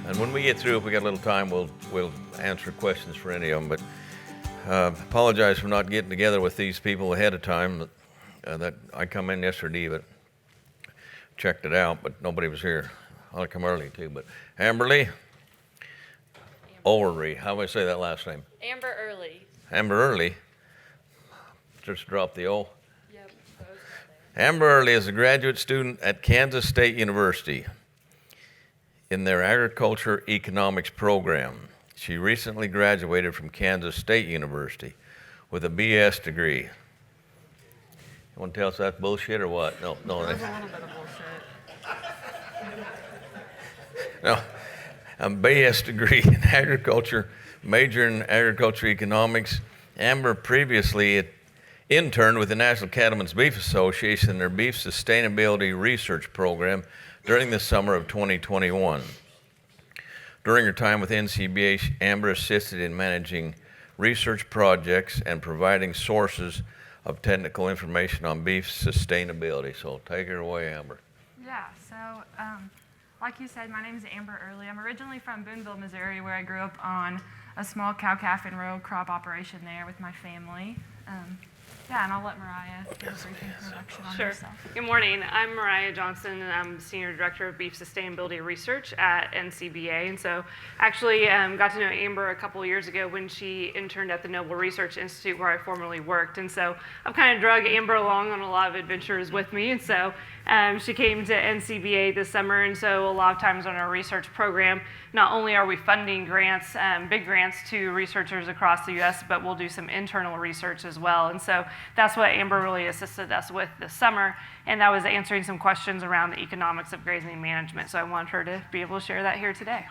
And when we get through, if we got a little time, we'll answer questions for any of them. But apologize for not getting together with these people ahead of time. That I come in yesterday, but checked it out, but nobody was here. I'll come early too. But Amberly, Overy, how do I say that last name? Amber Early. Amber Early. Just drop the O. Yep. Amber Early is a graduate student at Kansas State University in their agriculture economics program. She recently graduated from Kansas State University with a BS degree. You want to tell us that's bullshit or what? No. That's a little bit of bullshit. No, a BS degree in agriculture, major in agriculture economics. Amber previously interned with the National Cattlemen's Beef Association in their beef sustainability research program during the summer of 2021. During her time with NCBA, Amber assisted in managing research projects and providing sources of technical information on beef sustainability. So take her away, Amber. Yeah, so like you said, my name is Amber Early. I'm originally from Boonville, Missouri, where I grew up on a small cow-calf and row crop operation there with my family. And I'll let Mariah give a brief introduction on herself. Good morning. I'm Mariah Johnson, and I'm Senior Director of Beef Sustainability Research at NCBA. And so actually got to know Amber a couple of years ago when she interned at the Noble Research Institute where I formerly worked. And so I've kind of drug Amber along on a lot of adventures with me. And so she came to NCBA this summer, and so a lot of times on our research program, not only are we funding grants, big grants to researchers across the U.S., but we'll do some internal research as well. And so that's what Amber really assisted us with this summer, and that was answering some questions around the economics of grazing management. So I wanted her to be able to share that here today.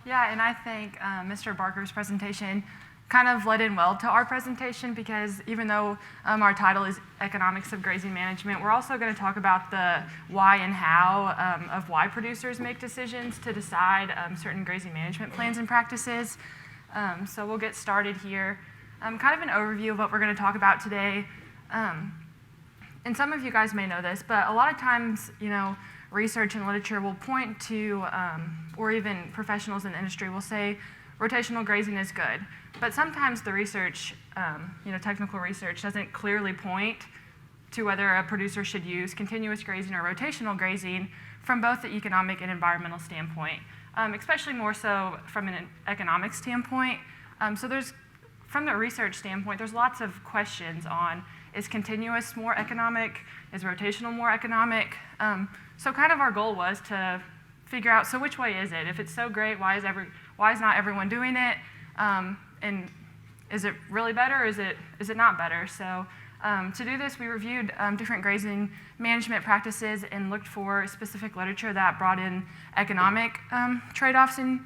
Yeah, and I think Mr. Barker's presentation kind of led in well to our presentation, because even though our title is Economics of Grazing Management, we're also going to talk about the why and how of why producers make decisions to decide certain grazing management plans and practices. So we'll get started here. Kind of an overview of what we're going to talk about today. And some of you guys may know this, but a lot of times, research and literature will point to, or even professionals in the industry will say, rotational grazing is good. But sometimes the research, technical research, doesn't clearly point to whether a producer should use continuous grazing or rotational grazing from both the economic and environmental standpoint, especially more so from an economic standpoint. From the research standpoint, there's lots of questions on, is continuous more economic? Is rotational more economic? So kind of our goal was to figure out, so which way is it? If it's so great, why is not everyone doing it? And is it really better, or is it not better? So to do this, we reviewed different grazing management practices and looked for specific literature that brought in economic trade-offs and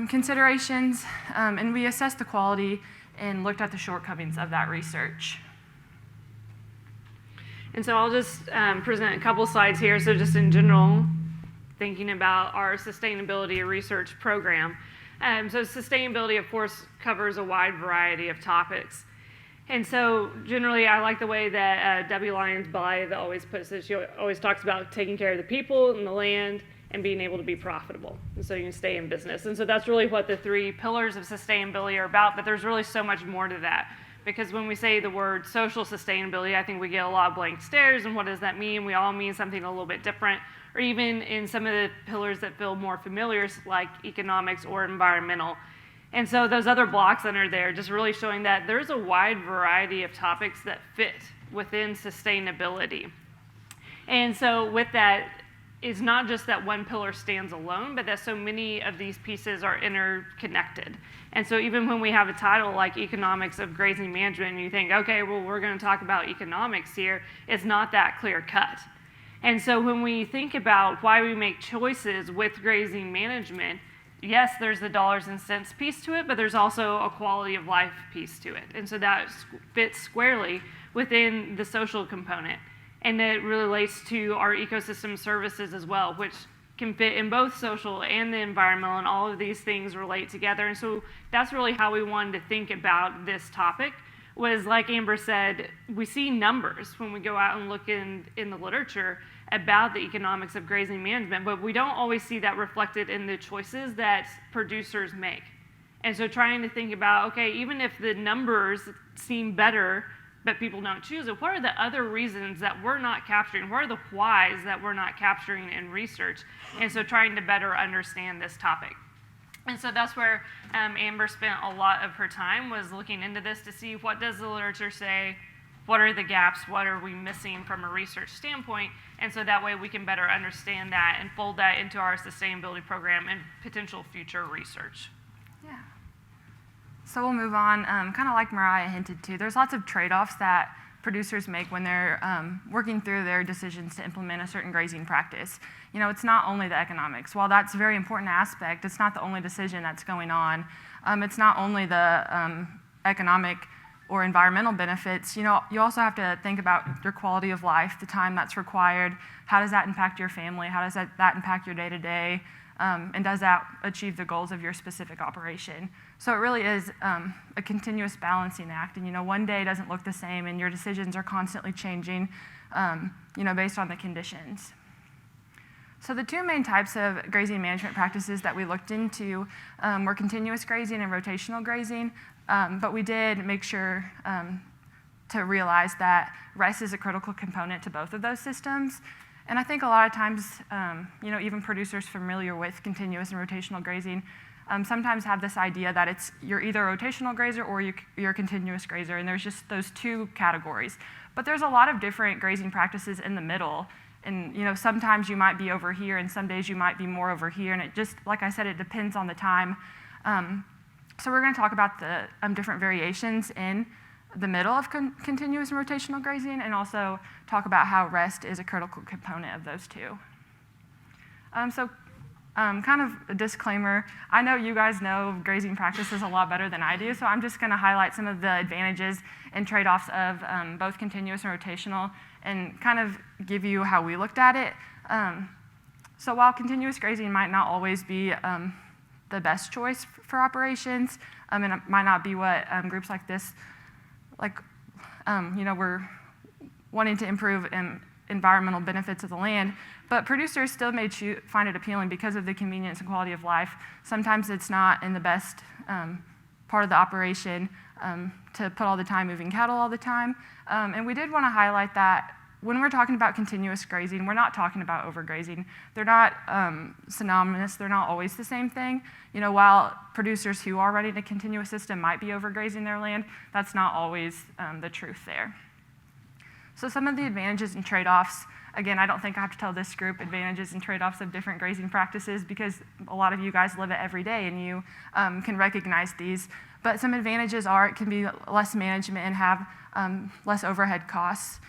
considerations, and we assessed the quality and looked at the shortcomings of that research. And so I'll just present a couple slides here. So just in general, thinking about our sustainability research program. So sustainability, of course, covers a wide variety of topics. And so generally, I like the way that Debbie Lyons-Blythe always puts it. She always talks about taking care of the people and the land and being able to be profitable. And so you can stay in business. And so that's really what the three pillars of sustainability are about, but there's really so much more to that. Because when we say the word social sustainability, I think we get a lot of blank stares, and what does that mean? We all mean something a little bit different, or even in some of the pillars that feel more familiar, like economics or environmental. And so those other blocks that are there, just really showing that there's a wide variety of topics that fit within sustainability. And so with that, it's not just that one pillar stands alone, but that so many of these pieces are interconnected. And so even when we have a title like Economics of Grazing Management, and you think, okay, well, we're going to talk about economics here, it's not that clear cut. And so when we think about why we make choices with grazing management, yes, there's the dollars and cents piece to it, but there's also a quality of life piece to it. And so that fits squarely within the social component. And it relates to our ecosystem services as well, which can fit in both social and the environmental, and all of these things relate together. And so that's really how we wanted to think about this topic, was like Amber said, we see numbers when we go out and look in the literature about the economics of grazing management, but we don't always see that reflected in the choices that producers make. And so trying to think about, okay, even if the numbers seem better, but people don't choose it, what are the other reasons that we're not capturing? What are the whys that we're not capturing in research? And so trying to better understand this topic. And so that's where Amber spent a lot of her time, was looking into this to see what does the literature say, what are the gaps, what are we missing from a research standpoint, and so that way we can better understand that and fold that into our sustainability program and potential future research. Yeah. So we'll move on, kind of like Mariah hinted to, there's lots of trade-offs that producers make when they're working through their decisions to implement a certain grazing practice. You know, it's not only the economics. While that's a very important aspect, it's not the only decision that's going on. It's not only the economic or environmental benefits. You know, you also have to think about your quality of life, the time that's required. How does that impact your family? How does that impact your day-to-day? And does that achieve the goals of your specific operation? So it really is a continuous balancing act. And, you know, one day doesn't look the same, and your decisions are constantly changing, you know, based on the conditions. So the two main types of grazing management practices that we looked into were continuous grazing and rotational grazing. But we did make sure to realize that rest is a critical component to both of those systems. And I think a lot of times, you know, even producers familiar with continuous and rotational grazing sometimes have this idea that you're either a rotational grazer or you're a continuous grazer, and there's just those two categories. But there's a lot of different grazing practices in the middle. And, you know, sometimes you might be over here, and some days you might be more over here. And it just, like I said, it depends on the time. So we're going to talk about the different variations in the middle of continuous and rotational grazing, and also talk about how rest is a critical component of those two. Kind of a disclaimer, I know you guys know grazing practices a lot better than I do, so I'm just going to highlight some of the advantages and trade-offs of both continuous and rotational, and kind of give you how we looked at it. So while continuous grazing might not always be the best choice for operations, and it might not be what groups like this, you know, we're wanting to improve environmental benefits of the land, but producers still may find it appealing because of the convenience and quality of life. Sometimes it's not in the best part of the operation to put all the time moving cattle all the time. And we did want to highlight that when we're talking about continuous grazing, we're not talking about overgrazing. They're not synonymous. They're not always the same thing. You know, while producers who are running a continuous system might be overgrazing their land, that's not always the truth there. So some of the advantages and trade-offs, again, I don't think I have to tell this group advantages and trade-offs of different grazing practices, because a lot of you guys live it every day and you can recognize these. But some advantages are it can be less management and have less overhead costs.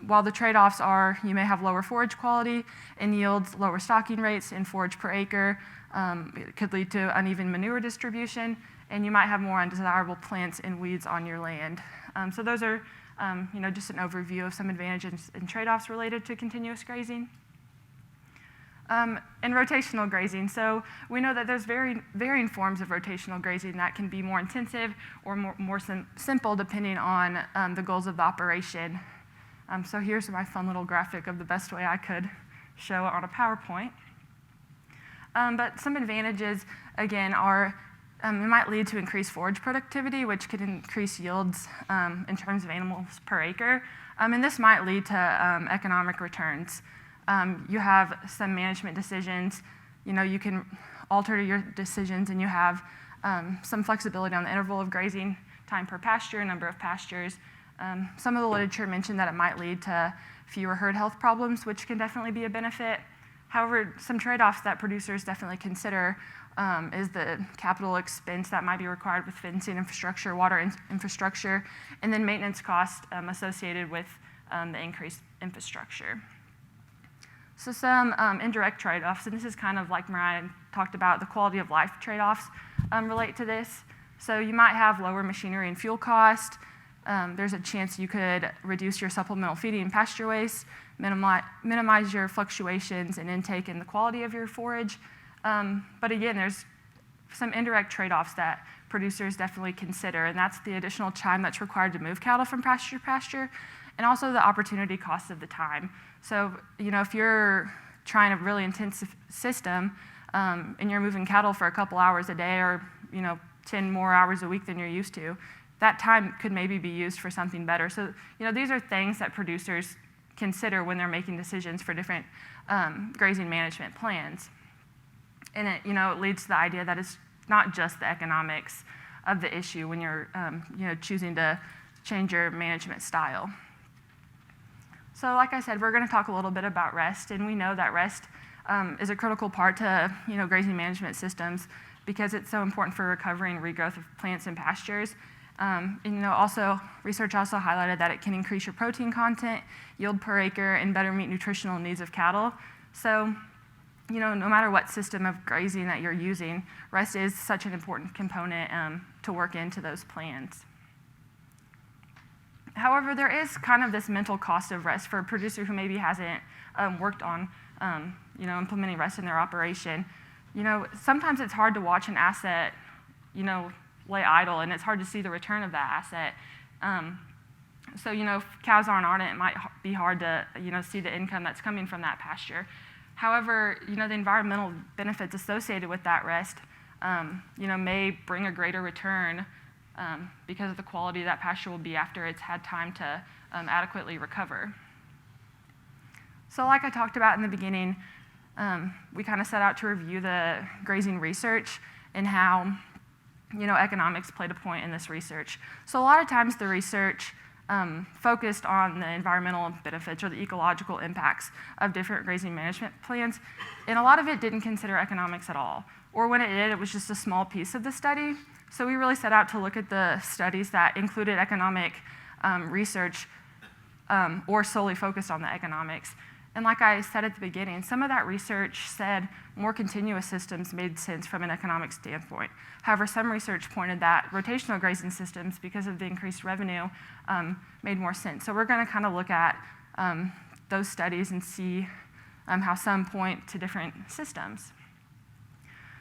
While the trade-offs are you may have lower forage quality and yields, lower stocking rates and forage per acre. It could lead to uneven manure distribution, and you might have more undesirable plants and weeds on your land. So those are you know, just an overview of some advantages and trade-offs related to continuous grazing. And rotational grazing. So we know that there's varying forms of rotational grazing that can be more intensive or more simple depending on the goals of the operation. So here's my fun little graphic of the best way I could show it on a PowerPoint. But some advantages, again, are it might lead to increased forage productivity, which could increase yields in terms of animals per acre. And this might lead to economic returns. You have some management decisions. You know, you can alter your decisions, and you have some flexibility on the interval of grazing, time per pasture, number of pastures. Some of the literature mentioned that it might lead to fewer herd health problems, which can definitely be a benefit. However, some trade-offs that producers definitely consider is the capital expense that might be required with fencing infrastructure, water infrastructure, and then maintenance costs associated with the increased infrastructure. So some indirect trade-offs, and this is kind of like Mariah talked about, the quality of life trade-offs relate to this. So you might have lower machinery and fuel cost. There's a chance you could reduce your supplemental feeding and pasture waste, minimize your fluctuations in intake and the quality of your forage. But again, there's some indirect trade-offs that producers definitely consider, and that's the additional time that's required to move cattle from pasture to pasture, and also the opportunity cost of the time. So, if you're trying a really intensive system and you're moving cattle for a couple hours a day or, 10 more hours a week than you're used to, that time could maybe be used for something better. So, these are things that producers consider when they're making decisions for different grazing management plans. And it leads to the idea that it's not just the economics of the issue when you're choosing to change your management style. So like I said, we're going to talk a little bit about rest, and we know that rest is a critical part to grazing management systems because it's so important for recovery and regrowth of plants and pastures. And also research also highlighted that it can increase your protein content, yield per acre, and better meet nutritional needs of cattle. So no matter what system of grazing that you're using, rest is such an important component to work into those plans. However, there is kind of this mental cost of rest for a producer who maybe hasn't worked on implementing rest in their operation. Sometimes it's hard to watch an asset lay idle, and it's hard to see the return of that asset. So if cows aren't on it, it might be hard to see the income that's coming from that pasture. However, the environmental benefits associated with that rest, may bring a greater return because of the quality that pasture will be after it's had time to adequately recover. So like I talked about in the beginning, we kind of set out to review the grazing research and how economics played a point in this research. So a lot of times the research focused on the environmental benefits or the ecological impacts of different grazing management plans, and a lot of it didn't consider economics at all. Or when it did, it was just a small piece of the study. So we really set out to look at the studies that included economic research or solely focused on the economics. And like I said at the beginning, some of that research said more continuous systems made sense from an economic standpoint. However, some research pointed that rotational grazing systems, because of the increased revenue, made more sense. So we're going to kind of look at those studies and see how some point to different systems.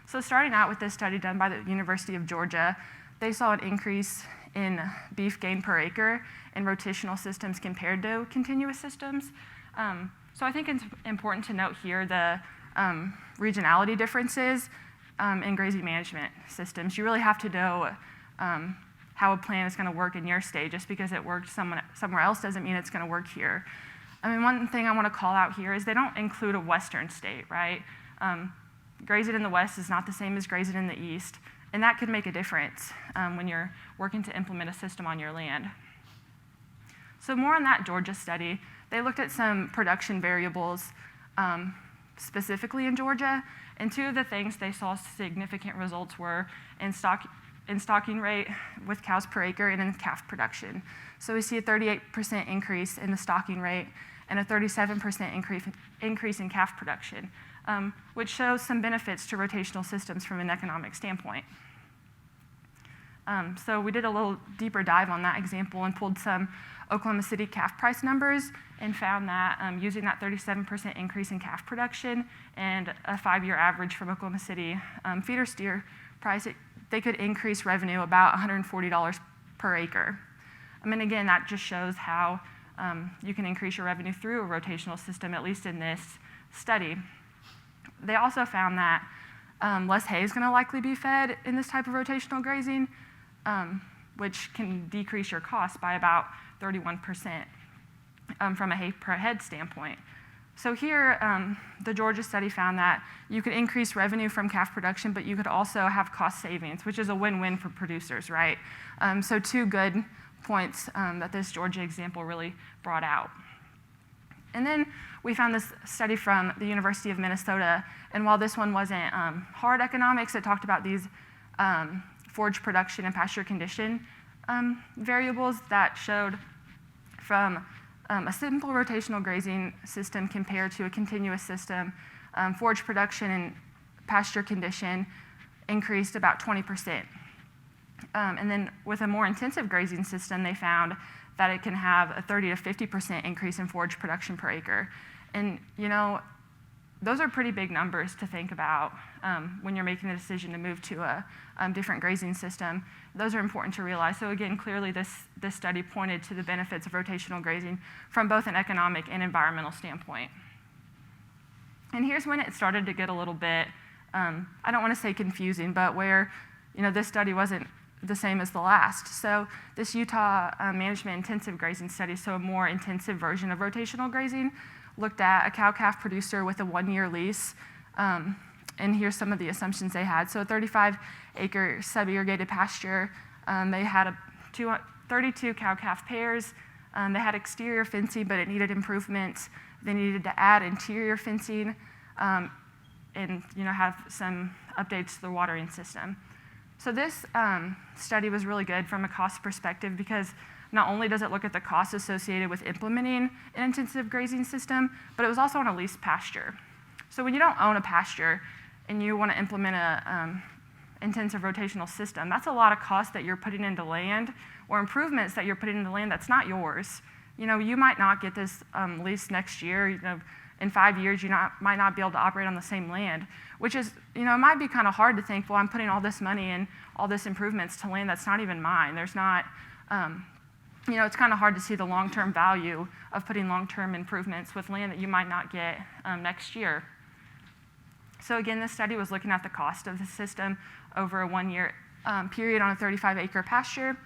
So starting out with this study done by the University of Georgia, they saw an increase in beef gain per acre in rotational systems compared to continuous systems. So I think it's important to note here the regionality differences in grazing management systems. You really have to know how a plan is going to work in your state. Just because it worked somewhere else doesn't mean it's going to work here. I mean, one thing I want to call out here is they don't include a western state, right? Grazing in the west is not the same as grazing in the east, and that could make a difference when you're working to implement a system on your land. So more on that Georgia study, they looked at some production variables specifically in Georgia, and two of the things they saw significant results were in stocking rate with cows per acre and in calf production. So we see a 38% increase in the stocking rate and a 37% increase in calf production, which shows some benefits to rotational systems from an economic standpoint. So we did a little deeper dive on that example and pulled some Oklahoma City calf price numbers and found that using that 37% increase in calf production and a 5-year average from Oklahoma City feeder steer price, they could increase revenue about $140 per acre. I mean, again, that just shows how you can increase your revenue through a rotational system, at least in this study. They also found that less hay is going to likely be fed in this type of rotational grazing, which can decrease your cost by about 31% from a hay per head standpoint. So here, the Georgia study found that you could increase revenue from calf production, but you could also have cost savings, which is a win-win for producers, right? So two good points that this Georgia example really brought out. And then we found this study from the University of Minnesota, and while this one wasn't hard economics, it talked about these forage production and pasture condition variables that showed from a simple rotational grazing system compared to a continuous system, forage production and pasture condition increased about 20%. And then with a more intensive grazing system, they found that it can have a 30 to 50% increase in forage production per acre. And those are pretty big numbers to think about when you're making the decision to move to a different grazing system. Those are important to realize. So again, clearly this study pointed to the benefits of rotational grazing from both an economic and environmental standpoint. And here's when it started to get a little bit, I don't want to say confusing, but where this study wasn't the same as the last. So this Utah management intensive grazing study, so a more intensive version of rotational grazing, looked at a cow-calf producer with a 1-year lease. And here's some of the assumptions they had. So a 35-acre sub-irrigated pasture. They had 32 cow-calf pairs. They had exterior fencing, but it needed improvements. They needed to add interior fencing and have some updates to the watering system. So this study was really good from a cost perspective because not only does it look at the costs associated with implementing an intensive grazing system, but it was also on a leased pasture. So when you don't own a pasture and you want to implement a intensive rotational system, that's a lot of cost that you're putting into land or improvements that you're putting into land that's not yours. You might not get this lease next year. In 5 years, you might not be able to operate on the same land, which is, it might be kind of hard to think, well, I'm putting all this money and all this improvements to land that's not even mine. There's not, it's kind of hard to see the long-term value of putting long-term improvements with land that you might not get next year. So again, this study was looking at the cost of the system over a 1-year period on a 35-acre pasture.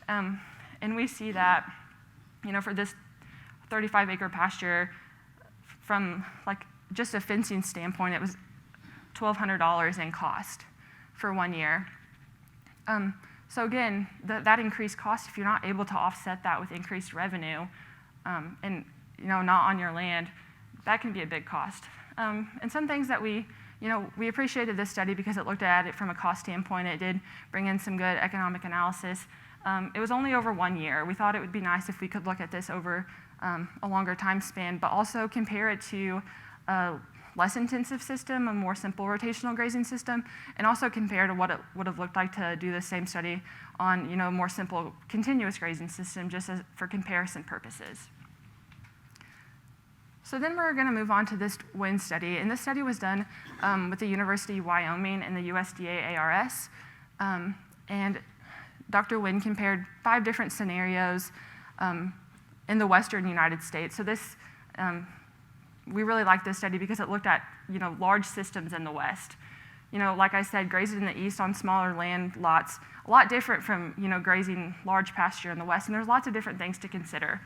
And we see that, for this 35-acre pasture, from just a fencing standpoint, it was $1,200 in cost for 1 year. So again, that increased cost, if you're not able to offset that with increased revenue, and not on your land, that can be a big cost. And some things that we appreciated this study because it looked at it from a cost standpoint. It did bring in some good economic analysis. It was only over 1 year. We thought it would be nice if we could look at this over a longer time span, but also compare it to a less intensive system, a more simple rotational grazing system, and also compare to what it would have looked like to do the same study on a more simple continuous grazing system, just for comparison purposes. So then we're going to move on to this WIN study, and this study was done with the University of Wyoming and the USDA ARS, and Dr. Wynn compared 5 different scenarios in the western United States. So this, we really like this study because it looked at large systems in the West. Like I said, grazing in the East on smaller land lots, a lot different from grazing large pasture in the West, and there's lots of different things to consider.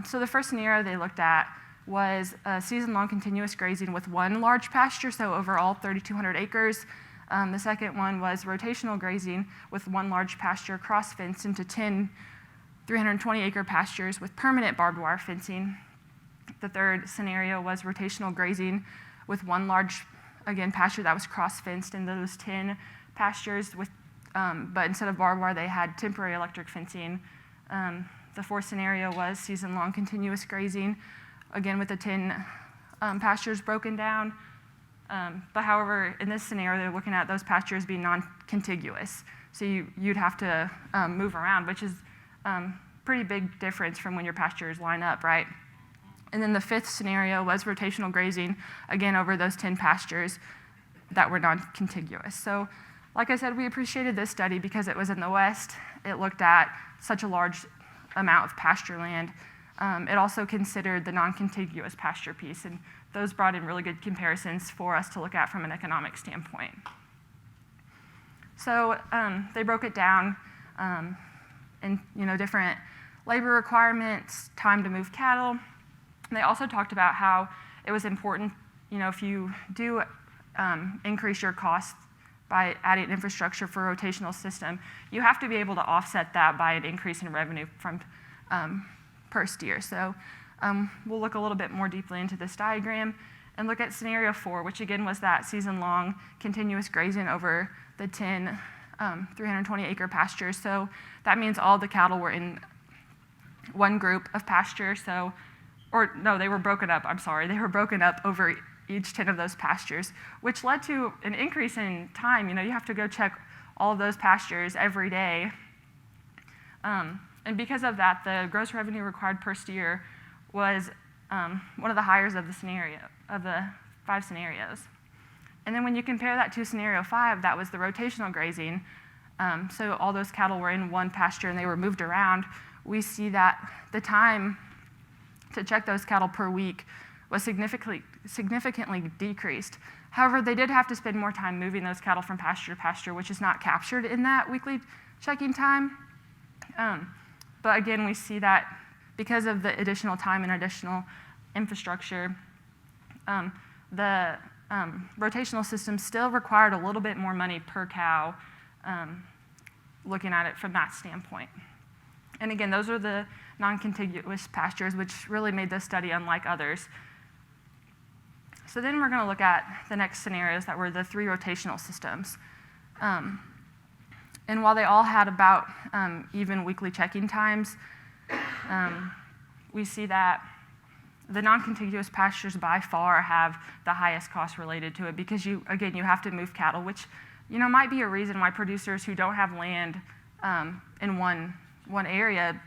So the first scenario they looked at was season-long continuous grazing with 1 large pasture, so overall 3,200 acres. The second one was rotational grazing with 1 large pasture cross-fenced into 10 320-acre pastures with permanent barbed wire fencing. The third scenario was rotational grazing with 1 large, again, pasture that was cross-fenced in those 10 pastures, but instead of barbed wire, they had temporary electric fencing. The fourth scenario was season-long continuous grazing, again with the 10 pastures broken down. But however, in this scenario, they're looking at those pastures being non-contiguous. So you'd have to move around, which is pretty big difference from when your pastures line up, right? And then the fifth scenario was rotational grazing, again, over those 10 pastures that were non-contiguous. So like I said, we appreciated this study because it was in the West. It looked at such a large amount of pasture land. It also considered the non-contiguous pasture piece, and those brought in really good comparisons for us to look at from an economic standpoint. So they broke it down in different labor requirements, time to move cattle. And they also talked about how it was important, if you do increase your costs by adding infrastructure for a rotational system, you have to be able to offset that by an increase in revenue from per steer. So we'll look a little bit more deeply into this diagram and look at scenario 4, which again was that season-long continuous grazing over the 10 320-acre pastures. So that means all the cattle were in one group of pasture. They were broken up, I'm sorry. They were broken up over each 10 of those pastures, which led to an increase in time. You have to go check all of those pastures every day. And because of that, the gross revenue required per steer was one of the highest of the scenario, of the scenarios. And then when you compare that to scenario 5, that was the rotational grazing, so all those cattle were in one pasture and they were moved around, we see that the time to check those cattle per week was significantly decreased. However, they did have to spend more time moving those cattle from pasture to pasture, which is not captured in that weekly checking time. But again, we see that because of the additional time and additional infrastructure, the rotational system still required a little bit more money per cow, looking at it from that standpoint. And again, those are the non-contiguous pastures, which really made this study unlike others. So then we're going to look at the next scenarios that were the 3 rotational systems. And while they all had about even weekly checking times, we see that the non-contiguous pastures by far have the highest cost related to it because you have to move cattle, which might be a reason why producers who don't have land in one area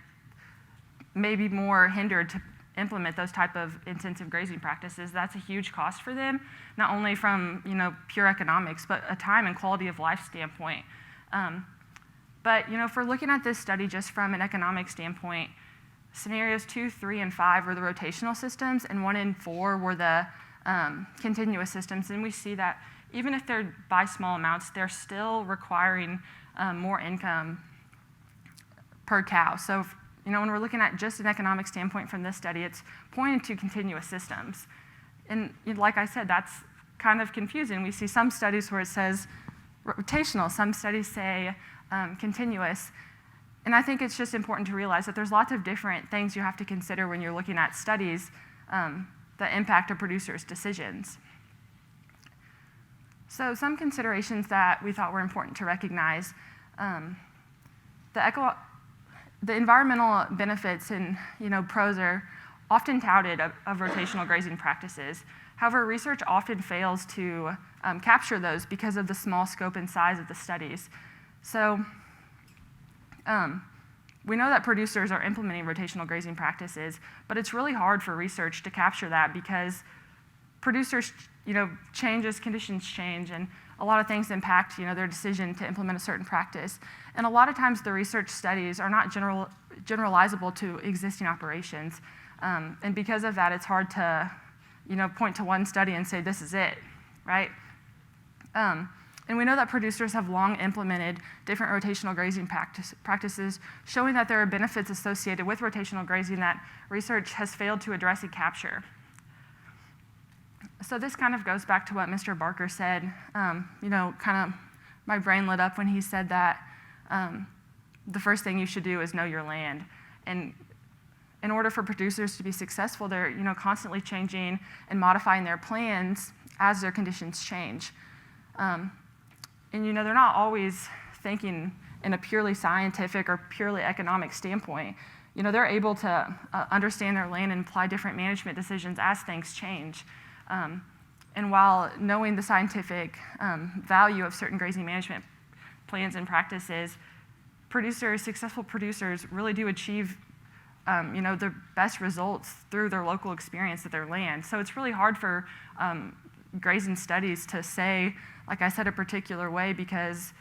may be more hindered to implement those type of intensive grazing practices. That's a huge cost for them, not only from pure economics, but a time and quality of life standpoint. But if we're looking at this study just from an economic standpoint, scenarios 2, 3, and 5 were the rotational systems, and 1 and 4 were the continuous systems. And we see that even if they're by small amounts, they're still requiring more income per cow. So when we're looking at just an economic standpoint from this study, it's pointing to continuous systems. And like I said, that's kind of confusing. We see some studies where it says rotational, some studies say continuous. And I think it's just important to realize that there's lots of different things you have to consider when you're looking at studies that impact a producer's decisions. So some considerations that we thought were important to recognize. The environmental benefits and pros are often touted of rotational grazing practices. However, research often fails to capture those because of the small scope and size of the studies. So we know that producers are implementing rotational grazing practices, but it's really hard for research to capture that because producers, change as conditions change, and a lot of things impact, their decision to implement a certain practice. And a lot of times the research studies are not generalizable to existing operations. And because of that, it's hard to, point to one study and say, this is it, right? And we know that producers have long implemented different rotational grazing practices, showing that there are benefits associated with rotational grazing that research has failed to address and capture. So this kind of goes back to what Mr. Barker said. Kind of my brain lit up when he said that the first thing you should do is know your land. And in order for producers to be successful, they're constantly changing and modifying their plans as their conditions change. And they're not always thinking in a purely scientific or purely economic standpoint. They're able to understand their land and apply different management decisions as things change. And while knowing the scientific value of certain grazing management plans and practices, successful producers really do achieve the best results through their local experience of their land. So it's really hard for grazing studies to say, like I said, a particular way because,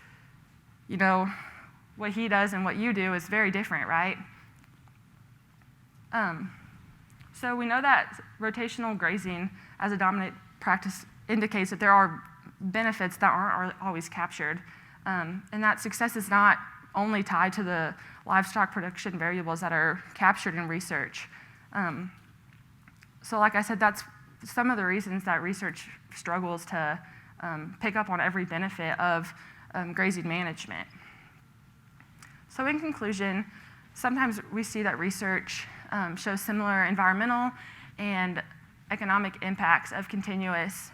what he does and what you do is very different, right? So we know that rotational grazing as a dominant practice indicates that there are benefits that aren't always captured, and that success is not only tied to the livestock production variables that are captured in research. So like I said, that's some of the reasons that research struggles to pick up on every benefit of grazing management. So in conclusion, sometimes we see that research shows similar environmental and economic impacts of continuous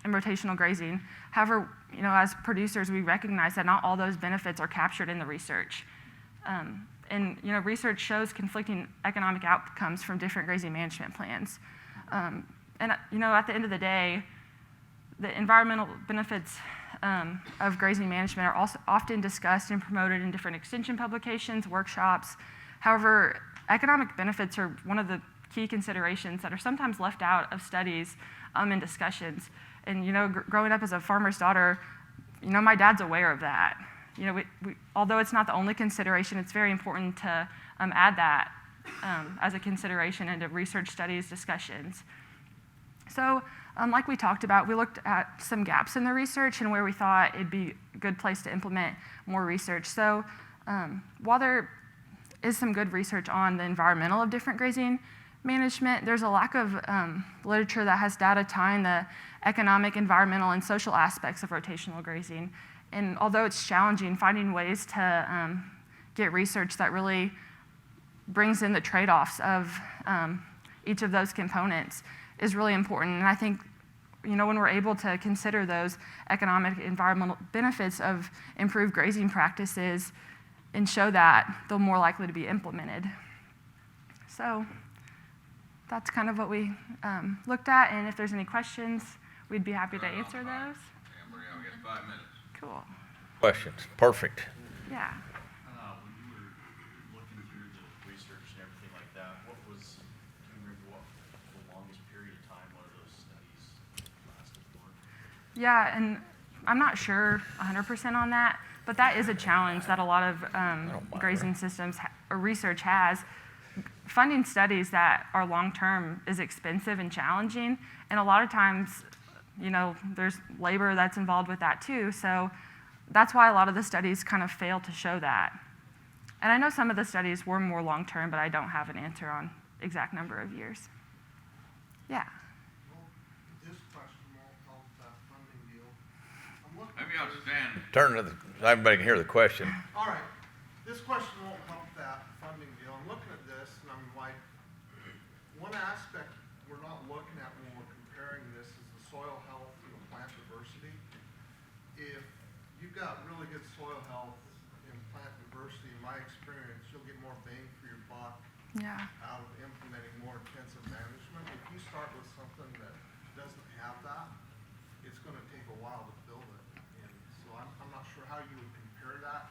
and rotational grazing. However, as producers, we recognize that not all those benefits are captured in the research. And research shows conflicting economic outcomes from different grazing management plans. And at the end of the day, the environmental benefits of grazing management are also often discussed and promoted in different extension publications, workshops. However, economic benefits are one of the key considerations that are sometimes left out of studies in discussions. And, growing up as a farmer's daughter, my dad's aware of that. Although it's not the only consideration, it's very important to add that as a consideration into research studies discussions. So, like we talked about, we looked at some gaps in the research and where we thought it'd be a good place to implement more research. So, while there is some good research on the environmental of different grazing management, there's a lack of literature that has data tying the economic, environmental, and social aspects of rotational grazing. And although it's challenging, finding ways to get research that really brings in the trade-offs of each of those components is really important. And I think, when we're able to consider those economic, environmental benefits of improved grazing practices and show that, they're more likely to be implemented. So that's kind of what we looked at, and if there's any questions, we'd be happy to answer those. We got 5 minutes. Cool. Questions? Perfect. Yeah. When you were looking through the research and everything like that, can you remember what the longest period of time one of those studies lasted for? Yeah, and I'm not sure 100% on that, but that is a challenge that a lot of grazing systems or research has. Funding studies that are long-term is expensive and challenging, and a lot of times, there's labor that's involved with that too, so that's why a lot of the studies kind of fail to show that. And I know some of the studies were more long-term, but I don't have an answer on exact number of years. Yeah. Well, this question won't help that funding deal. I'm looking. Maybe I'll stand. Turn to so everybody can hear the question. All right, this question won't help that funding deal. I'm looking at this and I'm like, one aspect we're not looking at when we're comparing this is the soil health and the plant diversity. If you've got really good soil health and plant diversity, in my experience, you'll get more bang for your buck Yeah. out of implementing more intensive management. If you start with something that doesn't have that, it's going to take a while to build it. And so I'm not sure how you would compare that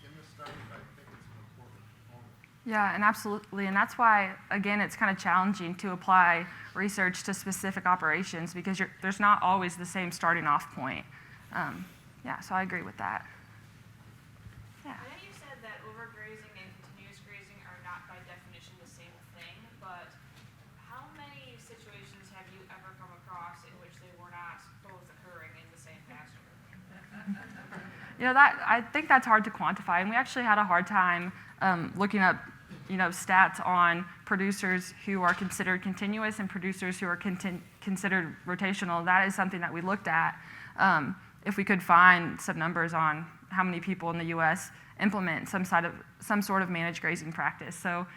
in the study, but I think it's an important component. Yeah, and absolutely, and that's why, again, it's kind of challenging to apply research to specific operations because there's not always the same starting off point. Yeah, so I agree with that. Yeah. I know you said that overgrazing and continuous grazing are not by definition the same thing, but how many situations have you ever come across in which they were not both occurring in the same pasture? I think that's hard to quantify, and we actually had a hard time looking up, stats on producers who are considered continuous and producers who are considered rotational. That is something that we looked at. If we could find some numbers on how many people in the U.S. implement some sort of managed grazing practice. So,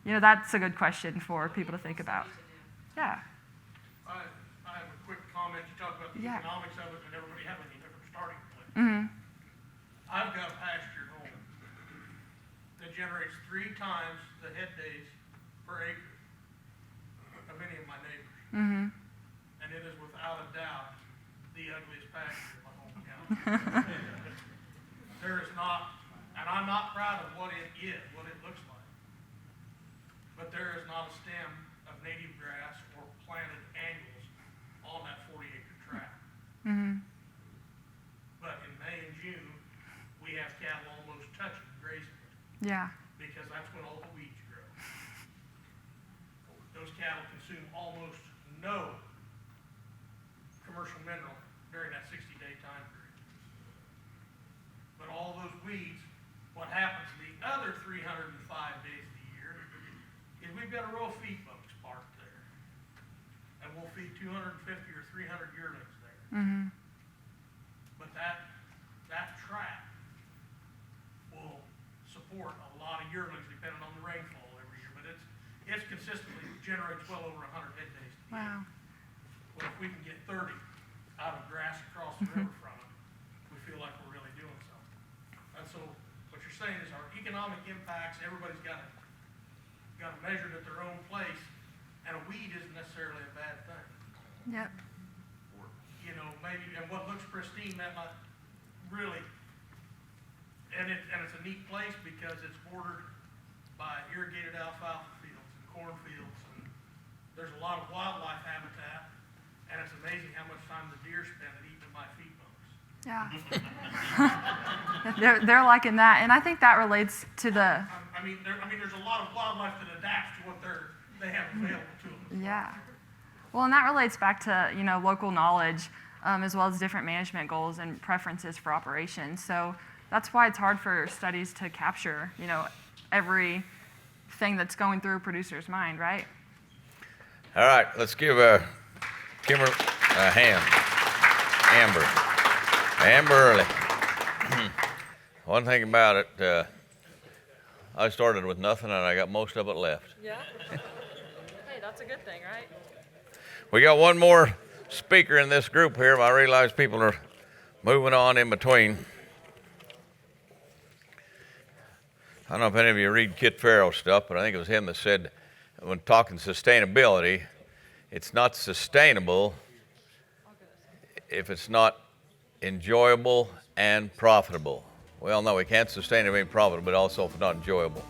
that's a good question for people to think about. Yeah. I have a quick comment. You talk about the Yeah. economics of it, and everybody having a different starting point. Mm-hmm. I've got a pasture home that generates 3 times the head days per acre of any of my neighbors. Mm-hmm. And it is without a doubt the ugliest pasture in my home county. There is not, and I'm not proud of what it is, what it looks like, but there is not a stem of native grass or planted annuals on that 40-acre tract. Mm-hmm. But in May and June, we have cattle almost touching grazing it, Yeah. because that's when all the weeds grow. Those cattle consume almost no commercial mineral during that 60-day time period. But all those weeds, what happens the other 305 days of the year is we've got a row of feed boats parked there. And we'll feed 250 or 300 yearlings there. Mm-hmm. But that tract will support a lot of yearlings depending on the rainfall every year. But it's consistently generates well over 100 head days a year. Wow. Well, if we can get 30 out of grass across the river from it, we feel like we're really doing something. And so what you're saying is our economic impacts, everybody's got to measure it at their own place, and a weed isn't necessarily a bad thing. Yep. Maybe, and what looks pristine, that might really, and it's a neat place because it's bordered by irrigated alfalfa fields and cornfields, and there's a lot of wildlife habitat, And it's amazing how much time the deer spend at eating my feed bugs. Yeah. they're liking that, and I think that relates to the, I mean, there's a lot of wildlife that adapts to what they have available to them. yeah. Well, and that relates back to, local knowledge, as well as different management goals and preferences for operations. So that's why it's hard for studies to capture, everything that's going through a producer's mind, right? All right, let's give Kimber a hand. Amber Early. One thing about it, I started with nothing and I got most of it left. Yeah. Hey, that's a good thing, right? We got one more speaker in this group here, but I realize people are moving on in between. I don't know if any of you read Kit Farrell's stuff, but I think it was him that said, when talking sustainability, it's not sustainable if it's not enjoyable and profitable. We all know we can't sustain it being profitable, but also if it's not enjoyable.